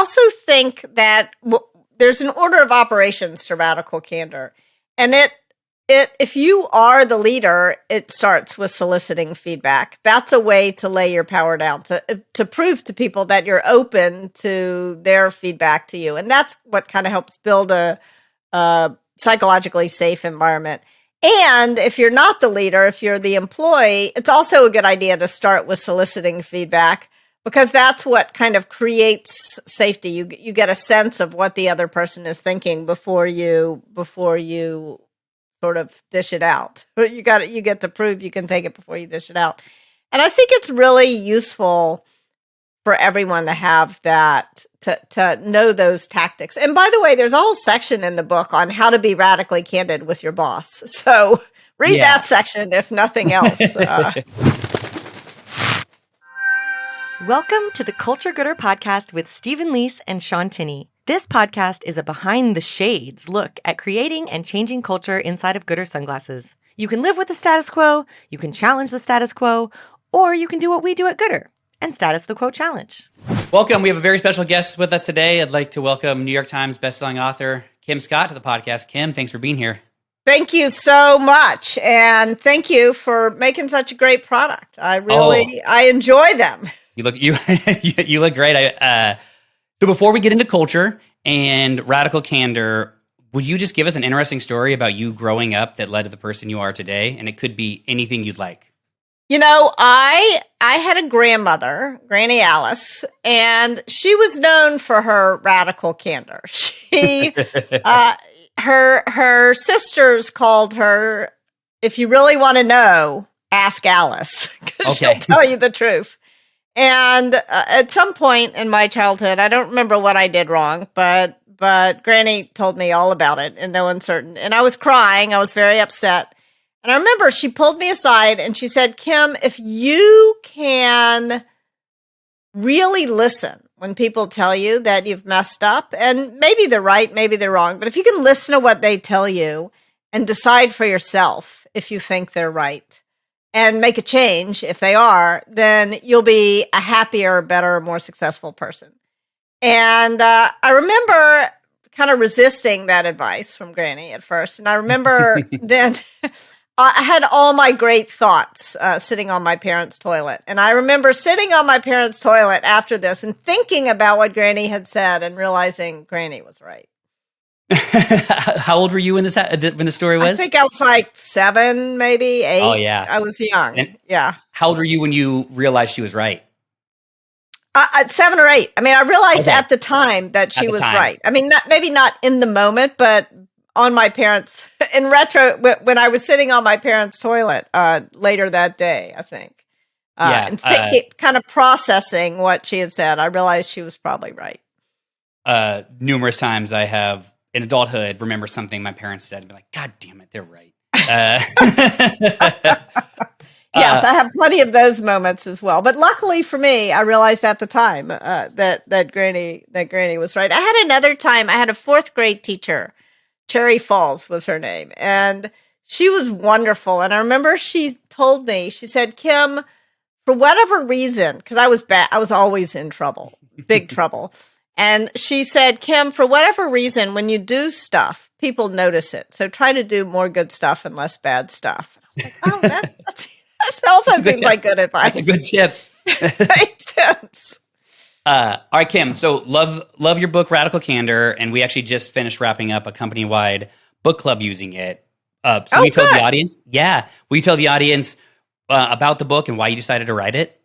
also think that there's an order of operations to radical candor. And if you are the leader, it starts with soliciting feedback. That's a way to lay your power down, to prove to people that you're open to their feedback to you. And that's what kind of helps build a psychologically safe environment. And if you're not the leader, if you're the employee, it's also a good idea to start with soliciting feedback, because that's what kind of creates safety. You get a sense of what the other person is thinking before you sort of dish it out. You get to prove you can take it before you dish it out. And I think it's really useful for everyone to have that, to know those tactics. And by the way, there's a whole section in the book on how to be radically candid with your boss. So read that section, if nothing else. Welcome to the Culture Gooder podcast with Stephen Leese and Sean Tinney. This podcast is a behind the shades look at creating and changing culture inside of Goodr sunglasses. You can live with the status quo, you can challenge the status quo, or you can do what we do at Goodr and status the quo challenge. Welcome. We have a very special guest with us today. I'd like to welcome New York Times bestselling author Kim Scott to the podcast. Kim, thanks for being here. Thank you so much. And thank you for making such a great product. I enjoy them. You look great. So before we get into culture and radical candor, would you just give us an interesting story about you growing up that led to the person you are today? And it could be anything you'd like. You know, I had a grandmother, Granny Alice, and she was known for her radical candor. She, her sisters called her, if you really want to know, ask Alice, because she'll tell you the truth. And at some point in my childhood, I don't remember what I did wrong, but Granny told me all about it in no uncertain. And I was crying. I was very upset. And I remember she pulled me aside and she said, Kim, if you can really listen when people tell you that you've messed up, and maybe they're right, maybe they're wrong, but if you can listen to what they tell you and decide for yourself if you think they're right and make a change if they are, then you'll be a happier, better, more successful person. And I remember kind of resisting that advice from Granny at first. And I remember then I had all my great thoughts sitting on my parents' toilet. And I remember sitting on my parents' toilet after this and thinking about what Granny had said and realizing Granny was right. How old were you when the story was? I think I was like 7, maybe 8. Oh, yeah. I was young. And yeah. How old were you when you realized she was right? 7 or 8. I mean, I realized at the time that she was right. I mean, maybe not in the moment, but on my parents, in retro, when I was sitting on my parents' toilet later that day, I think. And thinking, kind of processing what she had said, I realized she was probably right. Numerous times I have, in adulthood, remember something my parents said and be like, God damn it, they're right. Yes, I have plenty of those moments as well. But luckily for me, I realized at the time that Granny was right. I had another time, I had a 4th grade teacher, Cherry Falls was her name, and she was wonderful. And I remember she told me, she said, Kim, for whatever reason, because I was bad, I was always in trouble, big trouble. And she said, Kim, for whatever reason, when you do stuff, people notice it. So try to do more good stuff and less bad stuff. And I was like, oh, that also seems like good advice. That's a good tip. Makes sense. All right, Kim. So love your book, Radical Candor, and we actually just finished wrapping up a company-wide book club using it. Will you tell the audience? Yeah. Will you tell the audience about the book and why you decided to write it?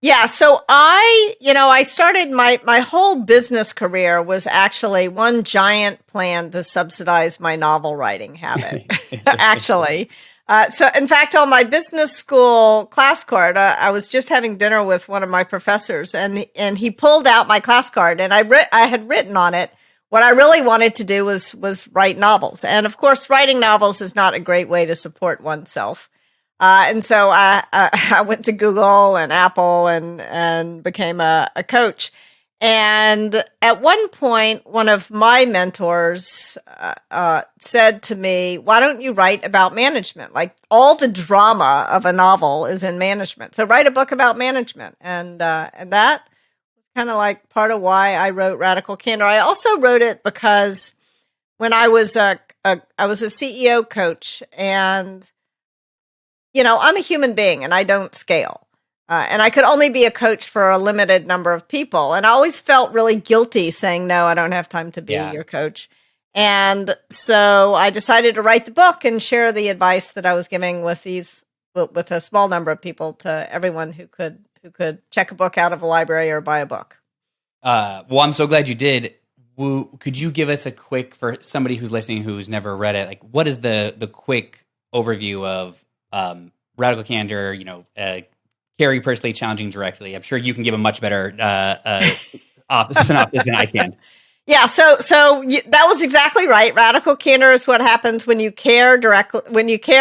Yeah. So I started my whole business career was actually one giant plan to subsidize my novel writing habit, actually. So in fact, on my business school class card, I was just having dinner with one of my professors and he pulled out my class card and I had written on it, what I really wanted to do was write novels. And of course, writing novels is not a great way to support oneself. And so I went to Google and Apple and became a coach. And at one point, one of my mentors said to me, why don't you write about management? Like all the drama of a novel is in management. So write a book about management. And that was kind of like part of why I wrote Radical Candor. I also wrote it because when I was I was a CEO coach, and I'm a human being and I don't scale. And I could only be a coach for a limited number of people. And I always felt really guilty saying, no, I don't have time to be your coach. And so I decided to write the book and share the advice that I was giving with a small number of people to everyone who could check a book out of a library or buy a book. Well, I'm so glad you did. Could you give us a quick, for somebody who's listening who's never read it, like what is the quick overview of Radical Candor, caring personally, challenging directly? I'm sure you can give a much better synopsis than I can. Yeah, so that was exactly right. Radical candor is what happens when you care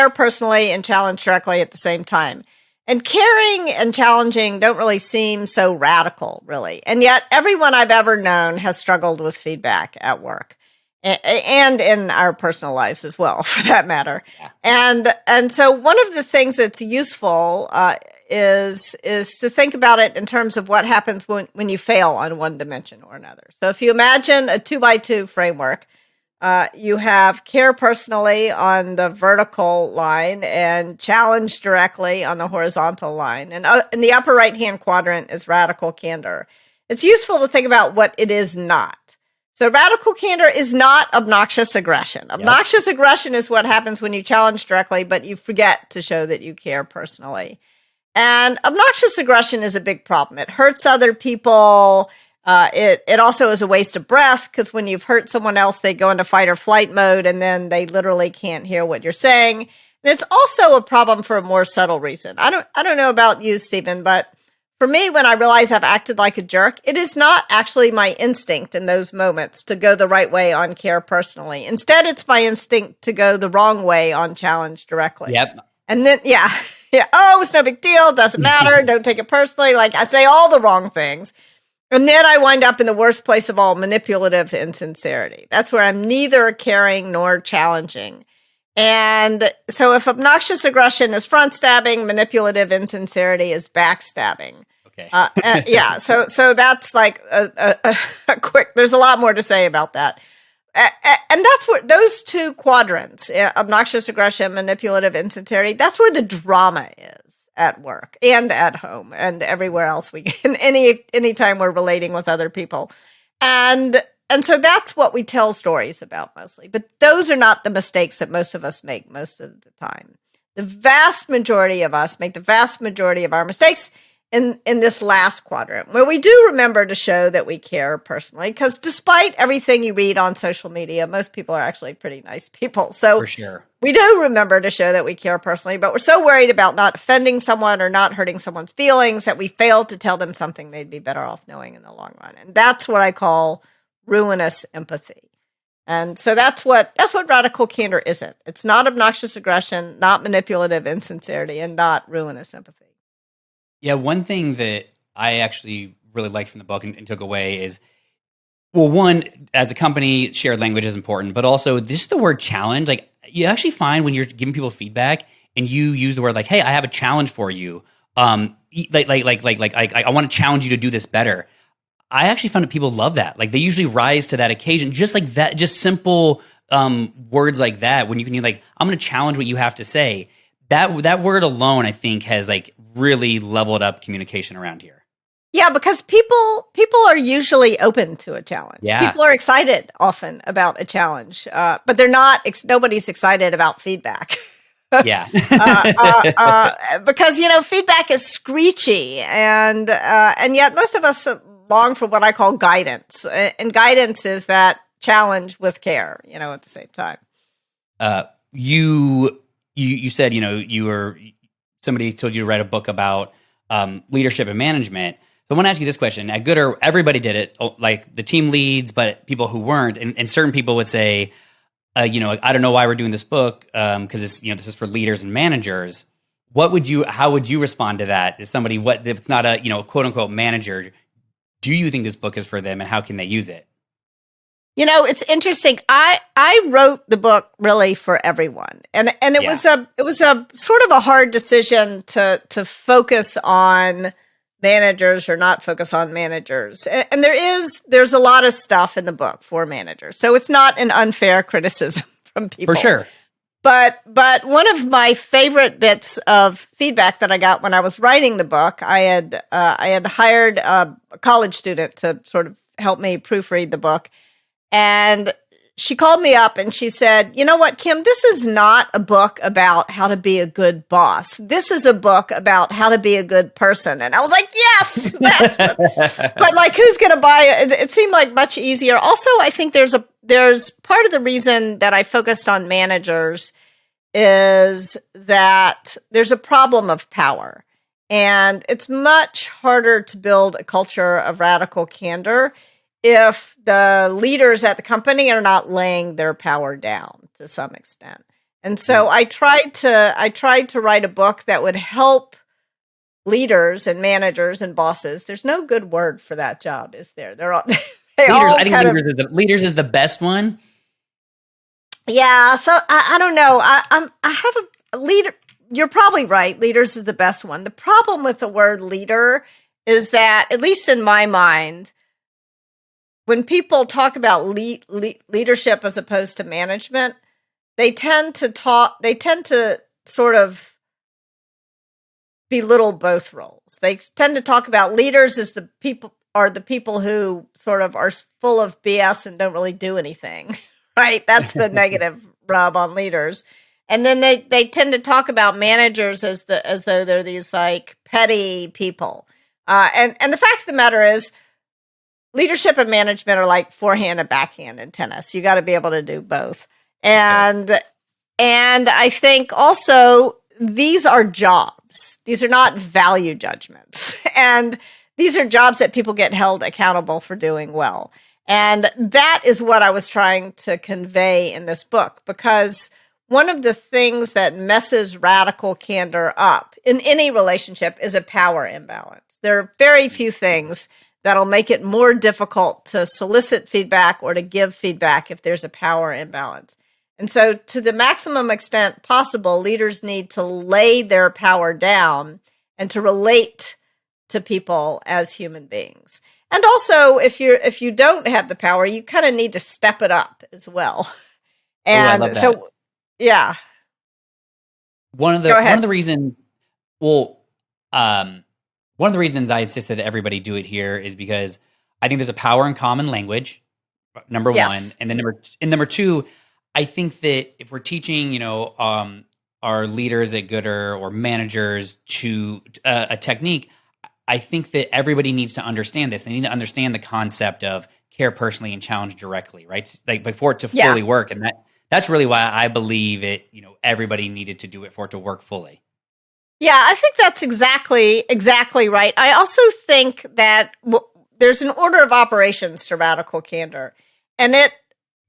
personally and challenge directly at the same time. And caring and challenging don't really seem so radical, really. And yet everyone I've ever known has struggled with feedback at work and in our personal lives as well, for that matter. Yeah. And so one of the things that's useful is to think about it in terms of what happens when you fail on one dimension or another. So if you imagine a 2x2 framework, you have care personally on the vertical line and challenge directly on the horizontal line. And in the upper right-hand quadrant is radical candor. It's useful to think about what it is not. So radical candor is not obnoxious aggression. Obnoxious aggression is what happens when you challenge directly, but you forget to show that you care personally. And obnoxious aggression is a big problem. It hurts other people. It also is a waste of breath, because when you've hurt someone else, they go into fight or flight mode, and then they literally can't hear what you're saying. And it's also a problem for a more subtle reason. I don't know about you, Stephen, but for me, when I realize I've acted like a jerk, it is not actually my instinct in those moments to go the right way on care personally. Instead, it's my instinct to go the wrong way on challenge directly. Yep. And then, yeah. Oh, it's no big deal. Doesn't matter. Don't take it personally. Like, I say all the wrong things. And then I wind up in the worst place of all, manipulative insincerity. That's where I'm neither caring nor challenging. And so if obnoxious aggression is front stabbing, manipulative insincerity is backstabbing. Okay. Yeah. So that's like a quick, there's a lot more to say about that. And that's where those two quadrants, obnoxious aggression, manipulative insincerity, that's where the drama is at work and at home and everywhere else we can, any time we're relating with other people. And so that's what we tell stories about mostly. But those are not the mistakes that most of us make most of the time. The vast majority of us make the vast majority of our mistakes in this last quadrant, where we do remember to show that we care personally, because despite everything you read on social media, most people are actually pretty nice people. So for sure, we do remember to show that we care personally, but we're so worried about not offending someone or not hurting someone's feelings that we fail to tell them something they'd be better off knowing in the long run. And that's what I call ruinous empathy. And so that's what radical candor isn't. It's not obnoxious aggression, not manipulative insincerity, and not ruinous empathy. Yeah, one thing that I actually really liked from the book and took away is, well, one, as a company, shared language is important, but also just the word challenge. Like, you actually find when you're giving people feedback and you use the word like, "Hey, I have a challenge for you. I want to challenge you to do this better." I actually found that people love that. Like, they usually rise to that occasion, just like that, just simple words like that. When you can be like, "I'm going to challenge what you have to say." That word alone, I think, has like really leveled up communication around here. Yeah, because people are usually open to a challenge. Yeah. People are excited often about a challenge, but they're not. Nobody's excited about feedback. Yeah. Because feedback is screechy, and yet most of us long for what I call guidance, and guidance is that challenge with care. At the same time. You said, somebody told you to write a book about leadership and management. So I want to ask you this question. At goodr, everybody did it, like the team leads, but people who weren't, and certain people would say, I don't know why we're doing this book, because this is for leaders and managers. How would you respond to that? Is somebody, if it's not a, quote unquote manager, do you think this book is for them, and how can they use it? It's interesting. I wrote the book really for everyone, and it was a sort of a hard decision to focus on managers or not focus on managers. And there's a lot of stuff in the book for managers. So it's not an unfair criticism from people. For sure. But one of my favorite bits of feedback that I got when I was writing the book, I had hired a college student to sort of help me proofread the book. And she called me up and she said, "You know what, Kim, this is not a book about how to be a good boss. This is a book about how to be a good person." And I was like, yes, that's but like, who's going to buy it? It seemed like much easier. Also, I think there's part of the reason that I focused on managers is that there's a problem of power. And it's much harder to build a culture of radical candor if the leaders at the company are not laying their power down to some extent. And so I tried to write a book that would help leaders and managers and bosses. There's no good word for that job, is there? They're all leaders. I think leaders is the best one. Yeah. So I don't know. I have a leader. You're probably right. Leaders is the best one. The problem with the word leader is that, at least in my mind, when people talk about leadership as opposed to management, they tend to sort of belittle both roles. They tend to talk about leaders as the people who sort of are full of BS and don't really do anything, right? That's the negative rub on leaders. And then they tend to talk about managers as though they're these like petty people. And the fact of the matter is, leadership and management are like forehand and backhand in tennis. You got to be able to do both. And I think also these are jobs. These are not value judgments. And these are jobs that people get held accountable for doing well. And that is what I was trying to convey in this book, because one of the things that messes radical candor up in any relationship is a power imbalance. There are very few things that'll make it more difficult to solicit feedback or to give feedback if there's a power imbalance. And so, to the maximum extent possible, leaders need to lay their power down and to relate to people as human beings. And also, if you don't have the power, you kind of need to step it up as well. And I love that. So, yeah. One of the reasons I insisted that everybody do it here is because I think there's a power in common language, number one. And then number two, I think that if we're teaching, our leaders at goodr or managers to a technique, I think that everybody needs to understand this. They need to understand the concept of care personally and challenge directly, right? Like before it to fully work. And that's really why I believe it, everybody needed to do it for it to work fully. Yeah, I think that's exactly right. I also think that there's an order of operations to radical candor. And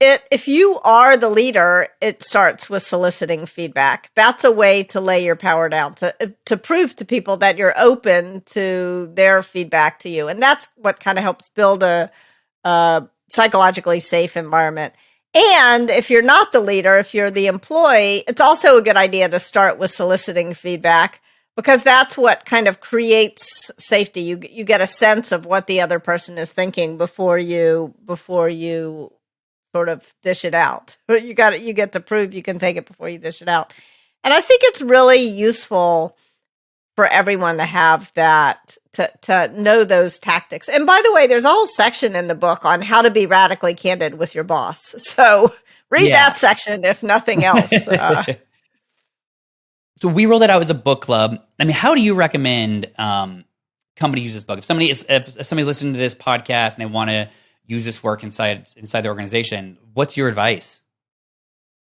if you are the leader, it starts with soliciting feedback. That's a way to lay your power down, to prove to people that you're open to their feedback to you. And that's what kind of helps build a psychologically safe environment. And if you're not the leader, if you're the employee, it's also a good idea to start with soliciting feedback, because that's what kind of creates safety. You get a sense of what the other person is thinking before you sort of dish it out. You get to prove you can take it before you dish it out. And I think it's really useful for everyone to have that, to know those tactics. And by the way, there's a whole section in the book on how to be radically candid with your boss. So read that section, if nothing else. So we rolled it out as a book club. I mean, how do you recommend company use this book? If somebody's listening to this podcast and they want to use this work inside the organization, what's your advice?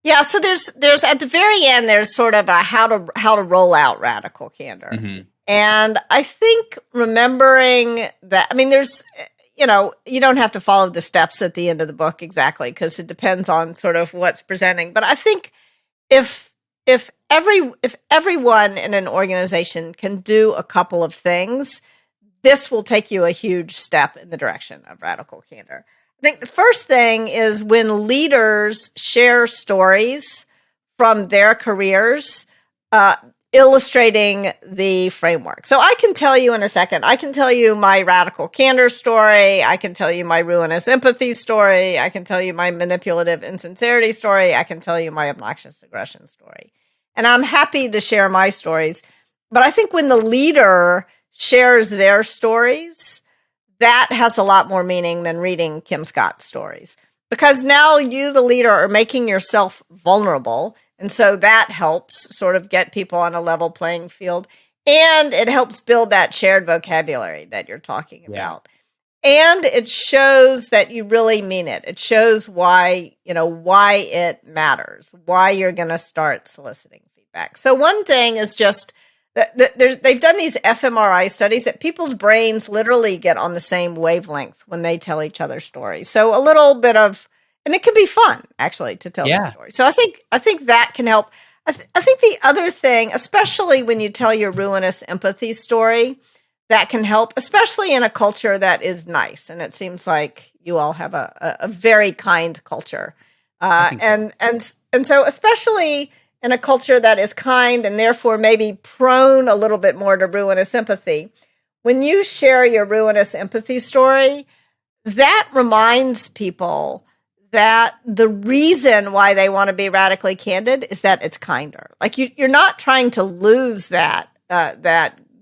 Yeah, so there's at the very end, there's sort of a how to roll out radical candor. Mm-hmm. And I think remembering that, I mean, there's, you don't have to follow the steps at the end of the book exactly, because it depends on sort of what's presenting. But I think if everyone in an organization can do a couple of things, this will take you a huge step in the direction of radical candor. I think the first thing is when leaders share stories from their careers, illustrating the framework. So I can tell you in a second, I can tell you my radical candor story. I can tell you my ruinous empathy story. I can tell you my manipulative insincerity story. I can tell you my obnoxious aggression story. And I'm happy to share my stories. But I think when the leader shares their stories, that has a lot more meaning than reading Kim Scott's stories. Because now you, the leader, are making yourself vulnerable. And so that helps sort of get people on a level playing field. And it helps build that shared vocabulary that you're talking about. And it shows that you really mean it. It shows why it matters, why you're going to start soliciting feedback. So one thing is just they've done these fMRI studies that people's brains literally get on the same wavelength when they tell each other stories. So a little bit of, and it can be fun actually to tell the story. So I think that can help. I think the other thing, especially when you tell your ruinous empathy story, that can help, especially in a culture that is nice. And it seems like you all have a very kind culture. And so especially in a culture that is kind and therefore maybe prone a little bit more to ruinous empathy, when you share your ruinous empathy story, that reminds people that the reason why they want to be radically candid is that it's kinder. Like you're not trying to lose that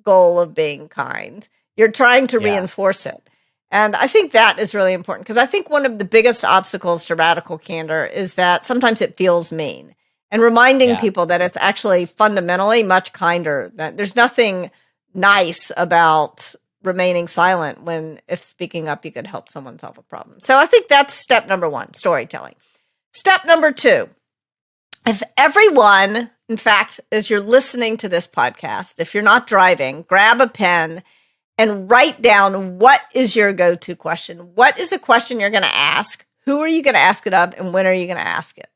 goal of being kind. You're trying to reinforce it. And I think that is really important because I think one of the biggest obstacles to radical candor is that sometimes it feels mean. And reminding people that it's actually fundamentally much kinder. That there's nothing nice about remaining silent when, if speaking up, you could help someone solve a problem. So I think that's step number one, storytelling. Step number two, if everyone, in fact, as you're listening to this podcast, if you're not driving, grab a pen and write down what is your go-to question. What is the question you're going to ask? Who are you going to ask it of? And when are you going to ask it?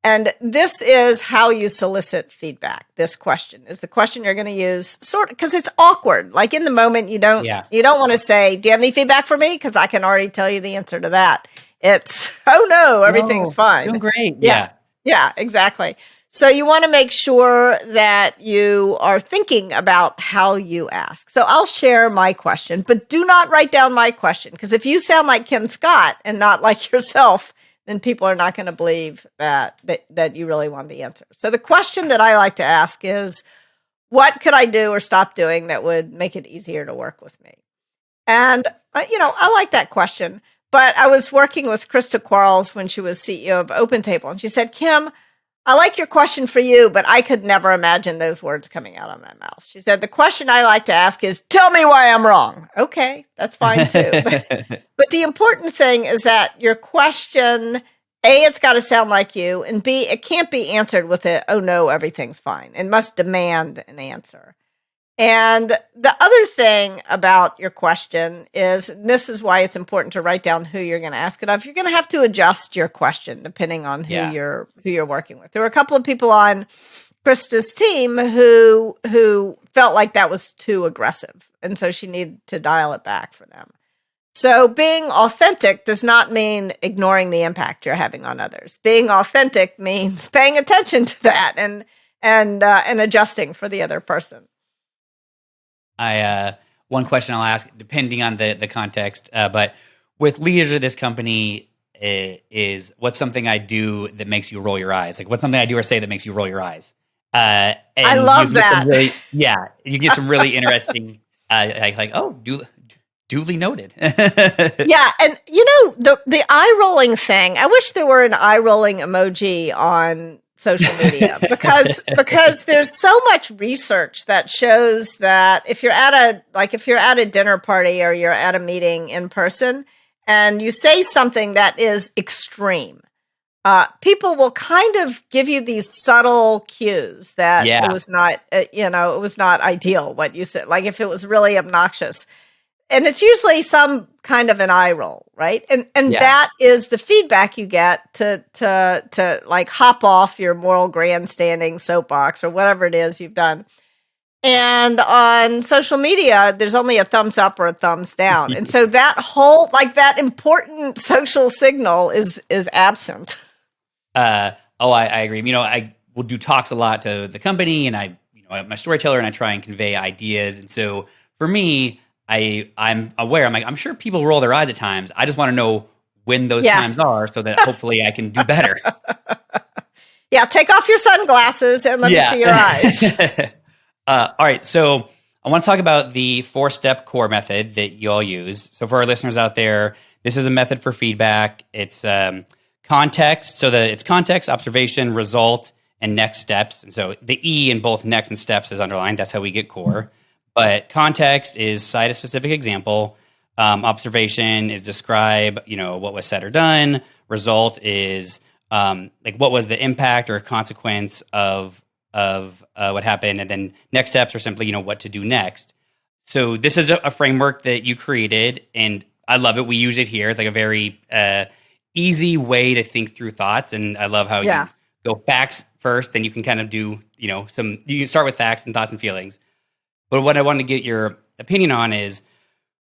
And this is how you solicit feedback. This question is the question you're going to use, sort of, because it's awkward. Like in the moment, you don't want to say, "Do you have any feedback for me?" Because I can already tell you the answer to that. It's, "Oh no, everything's fine, doing great." Yeah, exactly. So you want to make sure that you are thinking about how you ask. So I'll share my question, but do not write down my question because if you sound like Kim Scott and not like yourself, then people are not going to believe that you really want the answer. So the question that I like to ask is, what could I do or stop doing that would make it easier to work with me? And, I like that question. But I was working with Krista Quarles when she was CEO of OpenTable, and she said, "Kim, I like your question for you, but I could never imagine those words coming out of my mouth." She said, "The question I like to ask is, tell me why I'm wrong." Okay, that's fine too. But the important thing is that your question, A, it's got to sound like you, and B, it can't be answered with a, "Oh no, everything's fine." It must demand an answer. And the other thing about your question is, and this is why it's important to write down who you're going to ask it of. You're going to have to adjust your question depending on who you're working with. There were a couple of people on Krista's team who felt like that was too aggressive, and so she needed to dial it back for them. So being authentic does not mean ignoring the impact you're having on others. Being authentic means paying attention to that and adjusting for the other person. One question I'll ask, depending on the context, but with leaders of this company, is what's something I do that makes you roll your eyes? Like what's something I do or say that makes you roll your eyes? And I love that. You get some really interesting, duly noted. Yeah, and the eye rolling thing. I wish there were an eye rolling emoji on social media because there's so much research that shows that if you're at a dinner party or you're at a meeting in person and you say something that is extreme, people will kind of give you these subtle cues that it was not ideal what you said. Like if it was really obnoxious. And it's usually some kind of an eye roll, right? And that is the feedback you get to like hop off your moral grandstanding soapbox or whatever it is you've done. And on social media, there's only a thumbs up or a thumbs down. And so that whole, like that important social signal is absent. I agree. I will do talks a lot to the company and I I'm a storyteller and I try and convey ideas. And so for me, I'm aware. I'm sure people roll their eyes at times. I just want to know when those times are so that hopefully I can do better. Yeah, take off your sunglasses and let me see your eyes. All right, so I want to talk about the 4-step CORE method that you all use. So for our listeners out there, this is a method for feedback. It's context, so it's context, observation, result, and next steps. And so the E in both next and steps is underlined. That's how we get CORE. But context is cite a specific example. Observation is describe, what was said or done. Result is what was the impact or consequence of what happened, and then next steps are simply what to do next. So this is a framework that you created, and I love it. We use it here. It's like a very easy way to think through thoughts, and I love how you go facts first, then you can kind of do you can start with facts and thoughts and feelings. But what I want to get your opinion on is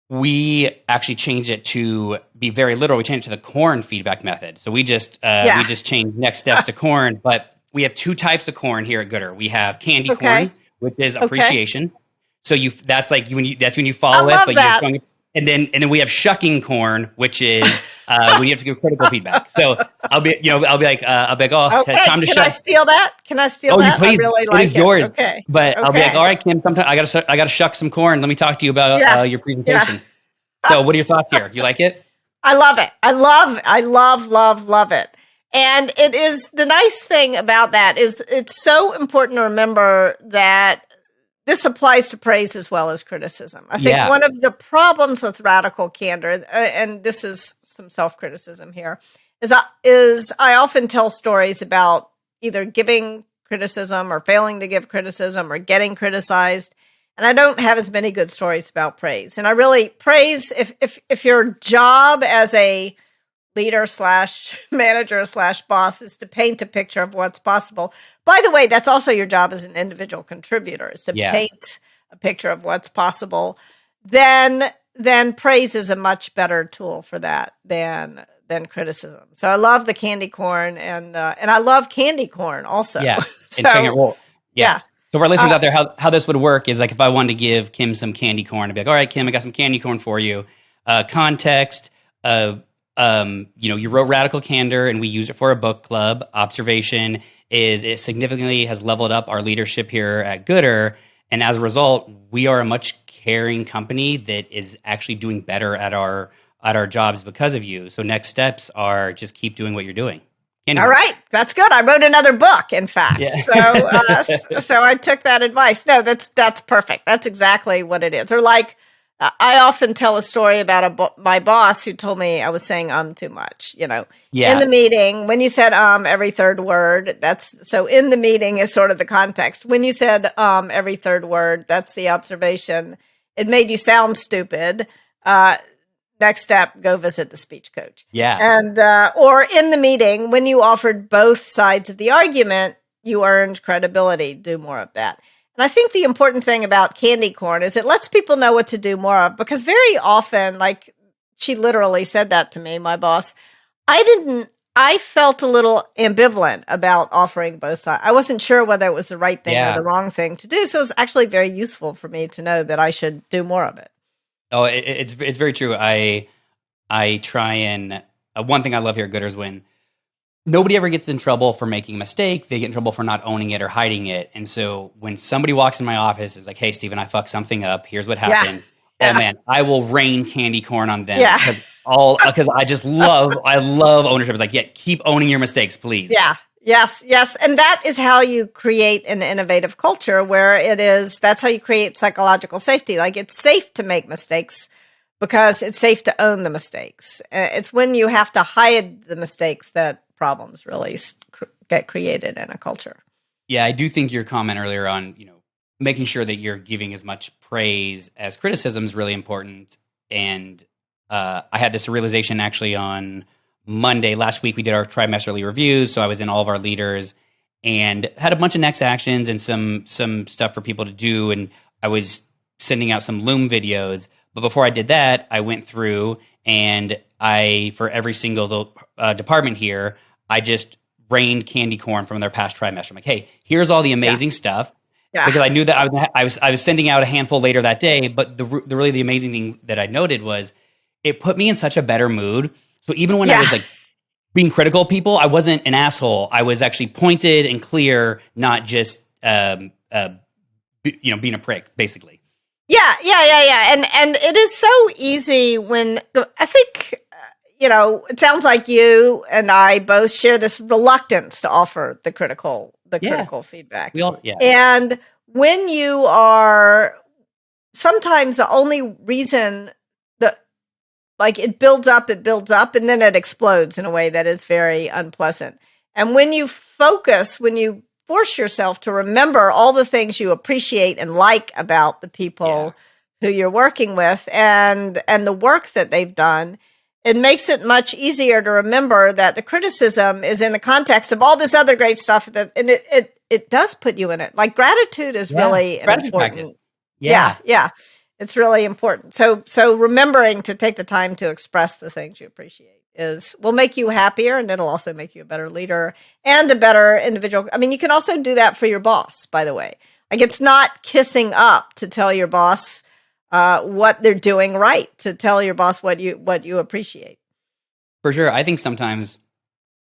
we actually changed it to be very literal. We changed it to the C.O.R.N feedback method. So we just changed next steps to C.O.R.N, but we have 2 types of C.O.R.N here at goodr. We have candy C.O.R.N, which is appreciation. So that's when you follow it, but you're showing it. And then we have shucking C.O.R.N, which is when you have to give critical feedback. So I'll be like, oh, okay. Time to Can shut. I steal that? Oh, please, I really like it. Yours. Okay. But I'll be like, all right, Kim, sometime I gotta shuck some C.O.R.N. Let me talk to you about your presentation. So what are your thoughts here? You like it? I love it. I love it. And it is, the nice thing about that is it's so important to remember that this applies to praise as well as criticism. I think one of the problems with radical candor, and this is some self-criticism here, is I often tell stories about either giving criticism or failing to give criticism or getting criticized. And I don't have as many good stories about praise. And I really praise, if your job as a leader / manager / boss is to paint a picture of what's possible. By the way, that's also your job as an individual contributor, is to paint a picture of what's possible. Then praise is a much better tool for that than criticism. So I love the candy C.O.R.N and I love candy C.O.R.N also. Yeah, so, and checking it roll. Yeah. So for our listeners out there, how this would work is like if I wanted to give Kim some candy C.O.R.N, I'd be like, all right, Kim, I got some candy C.O.R.N for you. Context, you wrote Radical Candor and we use it for a book club. Observation is it significantly has leveled up our leadership here at goodr. And as a result, we are a much caring company that is actually doing better at our jobs because of you. So next steps are just keep doing what you're doing. Anyway. All right. That's good. I wrote another book, in fact. Yeah. So I took that advice. No, that's perfect. That's exactly what it is. Or like, I often tell a story about my boss who told me I was saying too much, in the meeting. When you said every third word, so in the meeting is sort of the context. When you said every third word, that's the observation. It made you sound stupid. Next step, go visit the speech coach. Yeah. And or in the meeting, when you offered both sides of the argument, you earned credibility. Do more of that. And I think the important thing about candy C.O.R.N is it lets people know what to do more of, because very often, like she literally said that to me, my boss, I felt a little ambivalent about offering both sides. I wasn't sure whether it was the right thing or the wrong thing to do. So it was actually very useful for me to know that I should do more of it. Oh, it's very true. I try and one thing I love here at goodr is when nobody ever gets in trouble for making a mistake. They get in trouble for not owning it or hiding it. And so when somebody walks in my office, it's like, hey, Steven, I fucked something up. Here's what happened. Yeah. Oh, man, I will rain candy C.O.R.N on them. Yeah. Because I love ownership. It's like, keep owning your mistakes, please. Yeah. Yes. And that is how you create an innovative culture where that's how you create psychological safety. Like it's safe to make mistakes because it's safe to own the mistakes. It's when you have to hide the mistakes that problems really get created in a culture. Yeah, I do think your comment earlier on, making sure that you're giving as much praise as criticism is really important. And I had this realization actually on Monday. Last week we did our trimesterly reviews, so I was in all of our leaders and had a bunch of next actions and some stuff for people to do. And I was sending out some Loom videos. But before I did that, I went through and for every single department here, I just rained candy C.O.R.N from their past trimester. I'm like, hey, here's all the amazing stuff. because I knew that I was sending out a handful later that day. But the amazing thing that I noted was it put me in such a better mood. So even when I was like being critical of people, I wasn't an asshole. I was actually pointed and clear, not just being a prick, basically. Yeah. And it is so easy when I think, it sounds like you and I both share this reluctance to offer the critical feedback. We all, And when you are sometimes the only reason that it builds up, and then it explodes in a way that is very unpleasant. And when you force yourself to remember all the things you appreciate and like about the people who you're working with and the work that they've done, it makes it much easier to remember that the criticism is in the context of all this other great stuff and it does put you in it. Like gratitude is really an important. Yeah. It's really important. So remembering to take the time to express the things you appreciate will make you happier, and it'll also make you a better leader and a better individual. I mean, you can also do that for your boss, by the way. Like, it's not kissing up to tell your boss what they're doing right, to tell your boss what you appreciate. For sure. I think sometimes,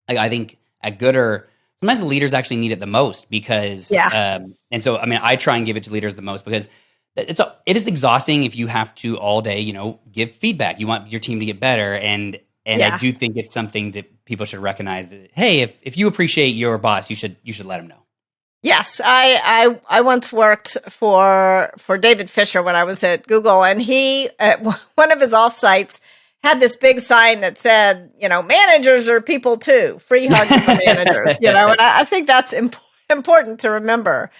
I think at goodr, sometimes the leaders actually need it the most because, and so, I mean, I try and give it to leaders the most because it is exhausting if you have to all day, give feedback. You want your team to get better. And I do think it's something that people should recognize that, hey, if you appreciate your boss, you should let him know. Yes, I once worked for David Fisher when I was at Google, and he at one of his offsites had this big sign that said, managers are people too. Free hugs for managers. And I think that's important to remember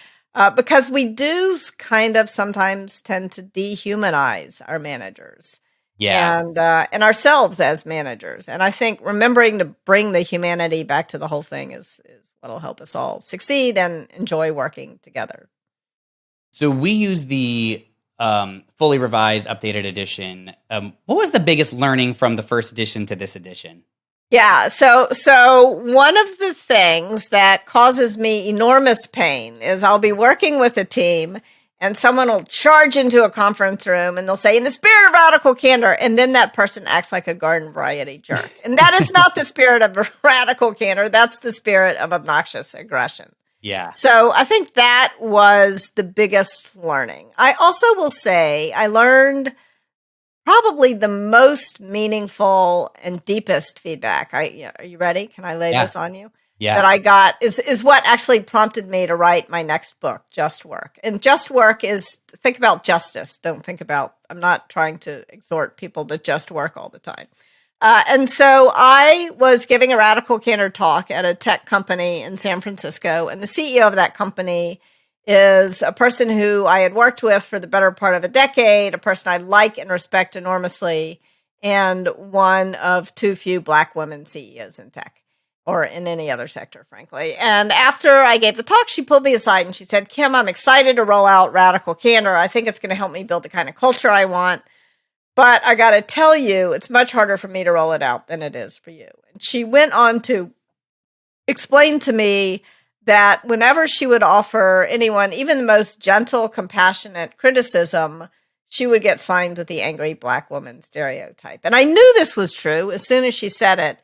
because we do kind of sometimes tend to dehumanize our managers. Yeah. And ourselves as managers. And I think remembering to bring the humanity back to the whole thing is what'll help us all succeed and enjoy working together. So we use the fully revised, updated edition. What was the biggest learning from the first edition to this edition? Yeah, so one of the things that causes me enormous pain is I'll be working with a team and someone will charge into a conference room and they'll say, in the spirit of radical candor, and then that person acts like a garden variety jerk. And that is not the spirit of radical candor. That's the spirit of obnoxious aggression. Yeah. So I think that was the biggest learning. I also will say I learned probably the most meaningful and deepest feedback. Are you ready? Can I lay this on you? Yeah. That I got is what actually prompted me to write my next book, Just Work. And Just Work is, think about justice. Don't think about, I'm not trying to exhort people to just work all the time. And so I was giving a Radical Candor talk at a tech company in San Francisco. And the CEO of that company is a person who I had worked with for the better part of a decade, a person I like and respect enormously, and one of too few Black women CEOs in tech. Or in any other sector, frankly. And after I gave the talk, she pulled me aside and she said, Kim, I'm excited to roll out Radical Candor. I think it's going to help me build the kind of culture I want. But I got to tell you, it's much harder for me to roll it out than it is for you. And she went on to explain to me that whenever she would offer anyone even the most gentle, compassionate criticism, she would get signed with the angry Black woman stereotype. And I knew this was true as soon as she said it.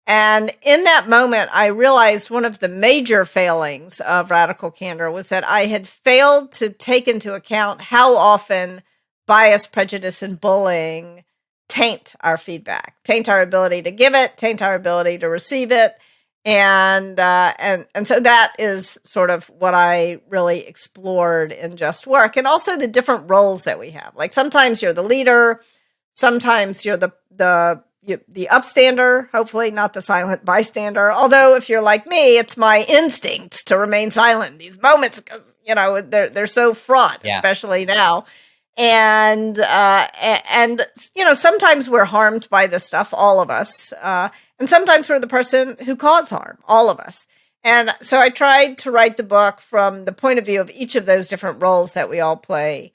And in that moment, I realized one of the major failings of Radical Candor was that I had failed to take into account how often bias, prejudice, and bullying taint our feedback, taint our ability to give it, taint our ability to receive it. And so that is sort of what I really explored in Just Work, and also the different roles that we have. Like sometimes you're the leader, sometimes you're the upstander, hopefully not the silent bystander. Although if you're like me, it's my instinct to remain silent in these moments because, they're so fraught, especially now. And sometimes we're harmed by this stuff, all of us. And sometimes we're the person who caused harm, all of us. And so I tried to write the book from the point of view of each of those different roles that we all play,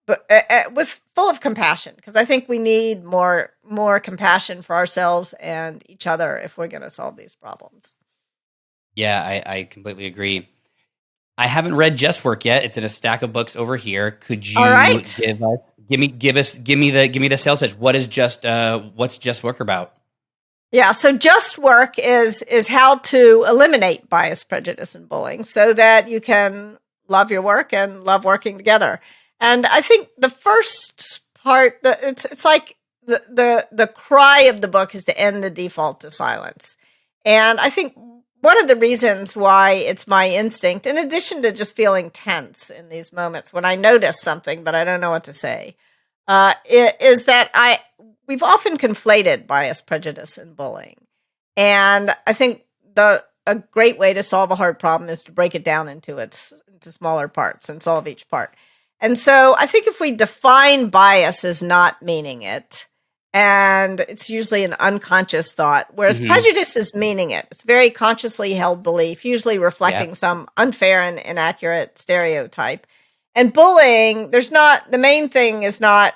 but with full of compassion, because I think we need more compassion for ourselves and each other if we're going to solve these problems. Yeah, I completely agree. I haven't read Just Work yet. It's in a stack of books over here. Could you All right. give me the sales pitch? What's Just Work about? Yeah, so Just Work is how to eliminate bias, prejudice, and bullying so that you can love your work and love working together. And I think the first part, it's like the cry of the book is to end the default to silence. And I think one of the reasons why it's my instinct, in addition to just feeling tense in these moments when I notice something but I don't know what to say, is that we've often conflated bias, prejudice, and bullying. And I think a great way to solve a hard problem is to break it down into smaller parts and solve each part. And so I think if we define bias as not meaning it, and it's usually an unconscious thought, whereas prejudice is meaning it. It's very consciously held belief, usually reflecting some unfair and inaccurate stereotype. And bullying, the main thing is not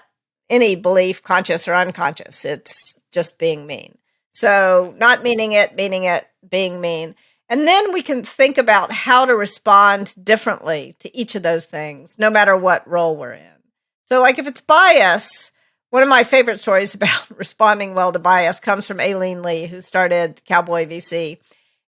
any belief, conscious or unconscious. It's just being mean. So not meaning it, being mean. And then we can think about how to respond differently to each of those things, no matter what role we're in. So like if it's bias, one of my favorite stories about responding well to bias comes from Aileen Lee, who started Cowboy VC.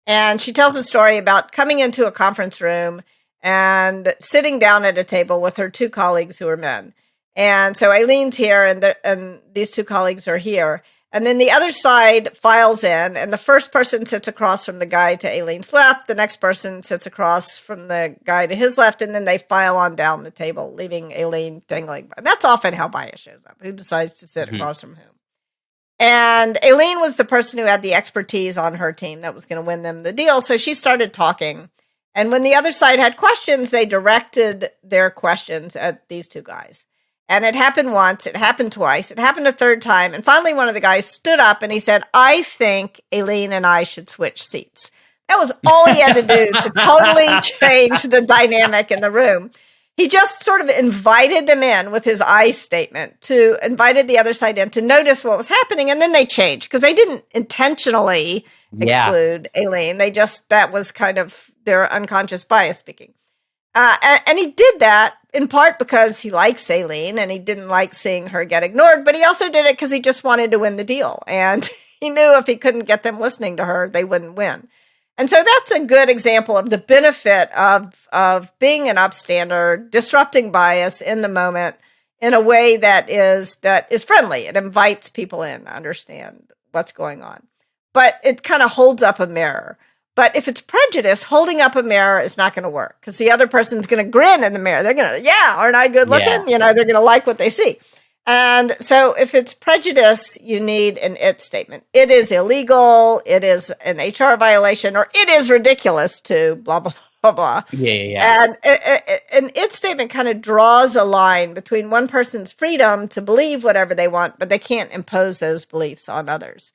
And she tells a story about coming into a conference room and sitting down at a table with her two colleagues who are men. And so Aileen's here and these two colleagues are here. And then the other side files in, and the first person sits across from the guy to Aileen's left. The next person sits across from the guy to his left, and then they file on down the table, leaving Aileen dangling. And that's often how bias shows up. Who decides to sit across from whom? And Aileen was the person who had the expertise on her team that was going to win them the deal. So she started talking. And when the other side had questions, they directed their questions at these two guys. And it happened once, it happened twice, it happened a third time. And finally, one of the guys stood up and he said, I think Aileen and I should switch seats. That was all he had to do to totally change the dynamic in the room. He just sort of invited them in with his I statement, invited the other side in to notice what was happening. And then they changed because they didn't intentionally exclude Aileen. That was kind of their unconscious bias speaking. And he did that in part because he likes Aileen and he didn't like seeing her get ignored, but he also did it because he just wanted to win the deal. And he knew if he couldn't get them listening to her, they wouldn't win. And so that's a good example of the benefit of being an upstander, disrupting bias in the moment in a way that is friendly. It invites people in to understand what's going on. But it kind of holds up a mirror. But if it's prejudice, holding up a mirror is not going to work because the other person's going to grin in the mirror. They're going to, aren't I good looking? Yeah. They're going to like what they see. And so if it's prejudice, you need an it statement. It is illegal. It is an HR violation, or it is ridiculous to blah, blah, blah, blah. Yeah. And an it statement kind of draws a line between one person's freedom to believe whatever they want, but they can't impose those beliefs on others.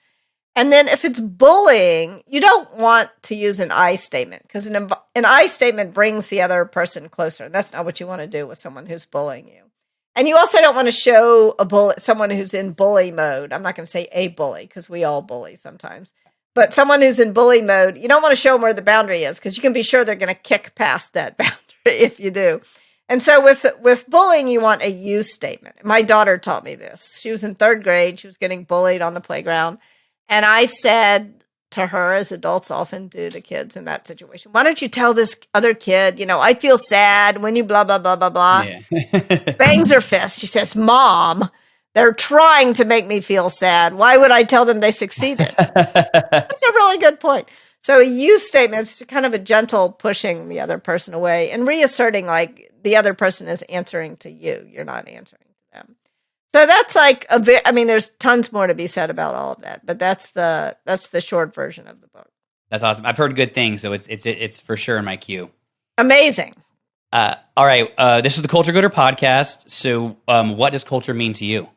And then if it's bullying, you don't want to use an I statement because an I statement brings the other person closer. And that's not what you want to do with someone who's bullying you. And you also don't want to show someone who's in bully mode. I'm not going to say a bully because we all bully sometimes. But someone who's in bully mode, you don't want to show them where the boundary is because you can be sure they're going to kick past that boundary if you do. And so with bullying, you want a you statement. My daughter taught me this. She was in third grade. She was getting bullied on the playground. And I said to her, as adults often do to kids in that situation, why don't you tell this other kid, I feel sad when you blah, blah, blah, blah, blah. Yeah. Bangs her fist. She says, Mom, they're trying to make me feel sad. Why would I tell them they succeeded? That's a really good point. So a you statement is kind of a gentle pushing the other person away and reasserting like the other person is answering to you. You're not answering to them. So that's like there's tons more to be said about all of that, but that's the short version of the book. That's awesome. I've heard good things, so it's for sure in my queue. Amazing. All right. This is the Culture Goodr podcast. So, what does culture mean to you?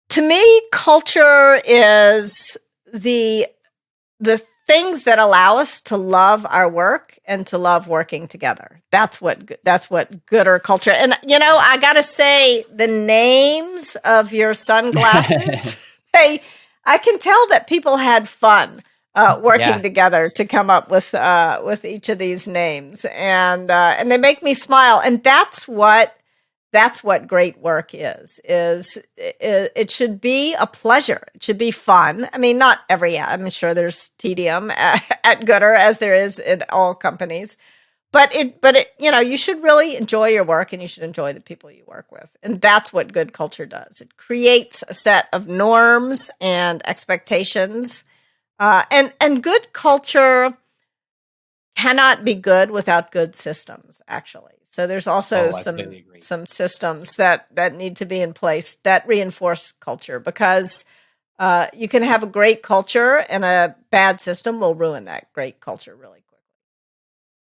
To me, culture is the things that allow us to love our work and to love working together. That's what goodr culture. And I got to say, the names of your sunglasses, I can tell that people had fun working together to come up with each of these names, and they make me smile, and that's what great work is. It should be a pleasure. It should be fun. I mean, I'm sure there's tedium at goodr as there is in all companies, but you should really enjoy your work, and you should enjoy the people you work with. And that's what good culture does. It creates a set of norms and expectations. And good culture cannot be good without good systems, actually. So there's also some systems that need to be in place that reinforce culture, because you can have a great culture and a bad system will ruin that great culture really quickly.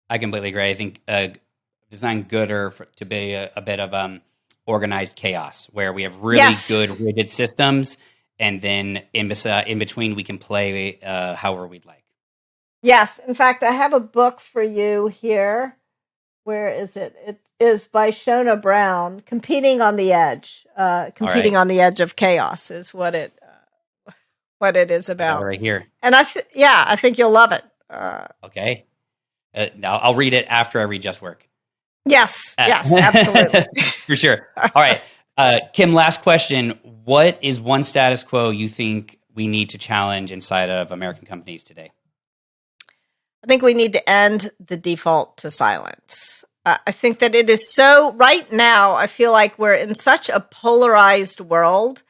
I completely agree. I think design goodr to be a bit of organized chaos, where we have really good rigid systems, and then in between we can play however we'd like. Yes. In fact, I have a book for you here. Where is it? It is by Shona Brown, Competing on the Edge. Competing on the Edge of Chaos is what it is about. Right here. And I think you'll love it. Okay. I'll read it after I read Just Work. Yes, absolutely. For sure. All right. Kim, last question. What is one status quo you think we need to challenge inside of American companies today? I think we need to end the default to silence. I think that it is so, right now, I feel like we're in such a polarized world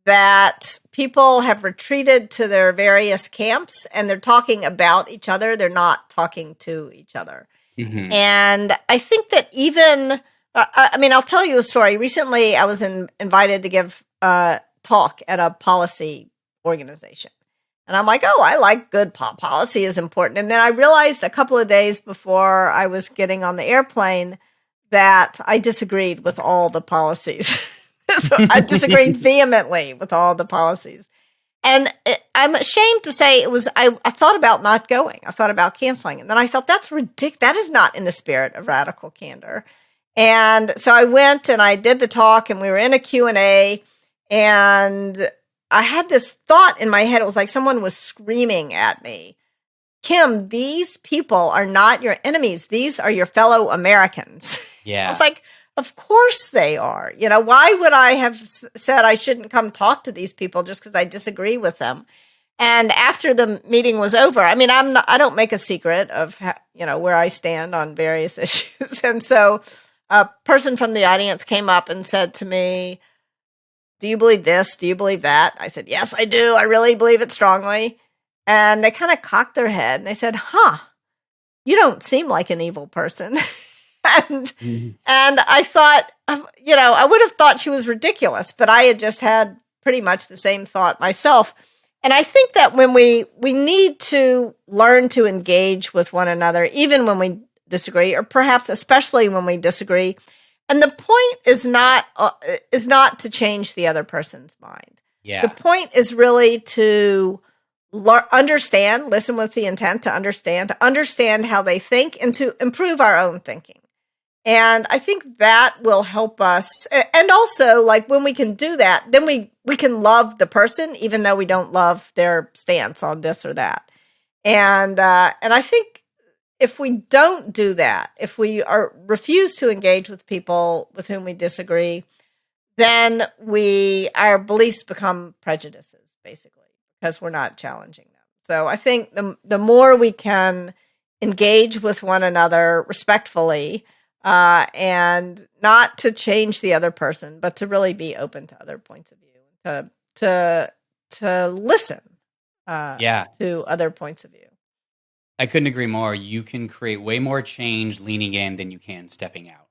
that people have retreated to their various camps, and they're talking about each other. They're not talking to each other. Mm-hmm. And I think that even, I'll tell you a story. Recently, I was invited to give a talk at a policy organization. And I'm like, I like good policy is important. And then I realized a couple of days before I was getting on the airplane that I disagreed with all the policies. So I disagreed vehemently with all the policies. And I'm ashamed to say I thought about not going. I thought about canceling. And then I thought, that's ridiculous. That is not in the spirit of Radical Candor. And so I went and I did the talk, and we were in a Q&A, and I had this thought in my head. It was like someone was screaming at me, Kim, these people are not your enemies. These are your fellow Americans. Yeah. I was like, of course they are. Why would I have said I shouldn't come talk to these people just because I disagree with them? And after the meeting was over, I don't make a secret of where I stand on various issues. And so a person from the audience came up and said to me, do you believe this? Do you believe that? I said, yes, I do. I really believe it strongly. And they kind of cocked their head and they said, you don't seem like an evil person. And I thought, I would have thought she was ridiculous, but I had just had pretty much the same thought myself. And I think that when we need to learn to engage with one another, even when we disagree, or perhaps especially when we disagree. And the point is not to change the other person's mind. Yeah. The point is really to understand, listen with the intent to understand how they think, and to improve our own thinking. And I think that will help us. And also, like, when we can do that, then we can love the person, even though we don't love their stance on this or that. And I think if we don't do that, if we refuse to engage with people with whom we disagree, then our beliefs become prejudices, basically, because we're not challenging them. So I think the more we can engage with one another respectfully, and not to change the other person, but to really be open to other points of view, to listen to other points of view. I couldn't agree more. You can create way more change leaning in than you can stepping out.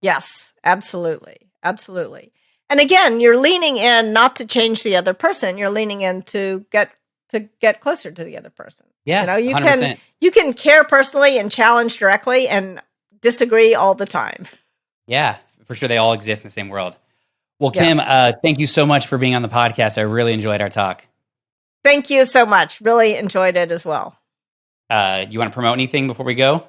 Yes, absolutely. Absolutely. And again, you're leaning in not to change the other person. You're leaning in to get closer to the other person. Yeah, you 100%. you can care personally and challenge directly and disagree all the time. Yeah, for sure. They all exist in the same world. Well, Kim, thank you so much for being on the podcast. I really enjoyed our talk. Thank you so much. Really enjoyed it as well. You want to promote anything before we go?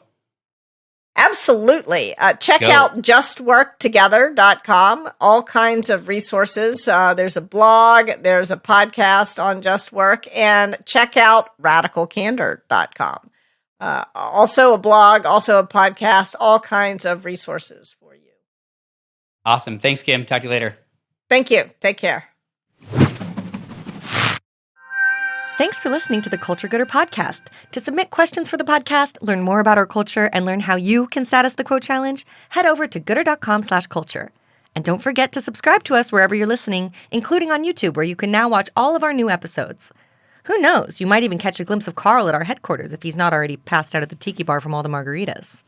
Absolutely. Check out justworktogether.com. All kinds of resources. There's a blog, there's a podcast on Just Work, and check out radicalcandor.com. Also a blog, also a podcast, all kinds of resources for you. Awesome. Thanks, Kim. Talk to you later. Thank you. Take care. Thanks for listening to the Culture Gooder podcast. To submit questions for the podcast, learn more about our culture, and learn how you can status the quote challenge, head over to goodr.com/culture. And don't forget to subscribe to us wherever you're listening, including on YouTube, where you can now watch all of our new episodes. Who knows? You might even catch a glimpse of Carl at our headquarters if he's not already passed out at the tiki bar from all the margaritas.